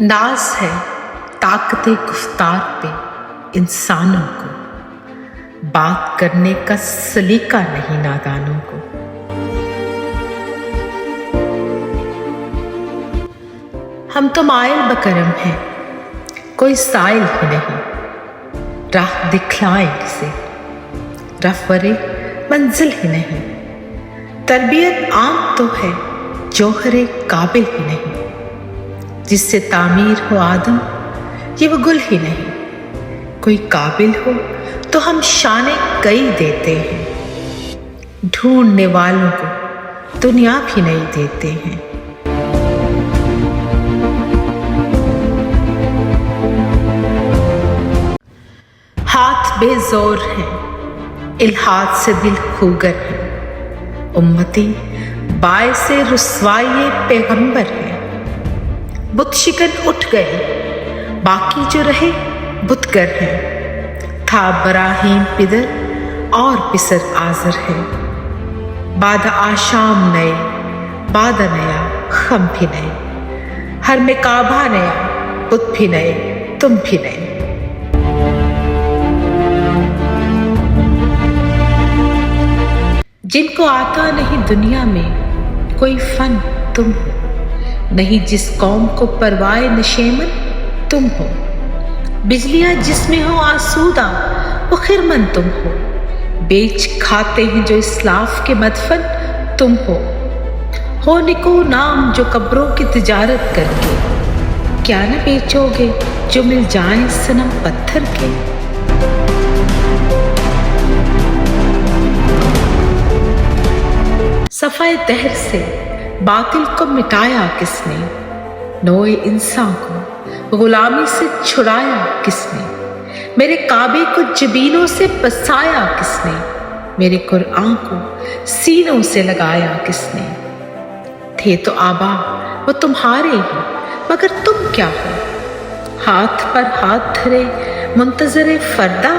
नाज है ताकते गुफ्तार पे इंसानों को, बात करने का सलीका नहीं नादानों को। हम तो मायल बकरम हैं, कोई साइल ही नहीं, राह दिखलाएं किसे, रफ़वरे मंजिल ही नहीं। तरबियत आम तो है, जौहरे काबिल ही नहीं, जिससे तामीर हो आदम ये वो गुल ही नहीं। कोई काबिल हो तो हम शाने कई देते हैं, ढूंढने वालों को दुनिया भी नहीं देते हैं। हाथ बेजोर हैं, इल्हाद से दिल खूगर है, उम्मती बायसे रुस्वाई पैगंबर है। बुत शिकन उठ गए, बाकी जो रहे बुतगर हैं, था बराहीम पिदर और पिसर आजर है। बादा आशाम नए, बादा नया खम भी नए, हर में काबा नया, बुत भी नए, तुम भी नए। जिनको आता नहीं दुनिया में कोई फन तुम हो, नहीं जिस कौम को परवाए नशेमन तुम हो। बिजलियां जिसमें हो आसूदा वो खिरमन तुम हो, बेच खाते हैं जो इस्लाफ के मदफन तुम हो निको नाम जो कब्रों की तिजारत करके, क्या न बेचोगे जो मिल जाए सनम पत्थर के। सफ़ाए दहर से बातिल को मिटाया किसने, नोए इंसान को गुलामी से छुड़ाया किसने। मेरे काबे को जबीनों से बसाया किसने, मेरे कुरान को सीनों से लगाया किसने। थे तो आबा वो तुम्हारे ही, मगर तुम क्या हो, हाथ पर हाथ धरे मुंतज़रे फरदा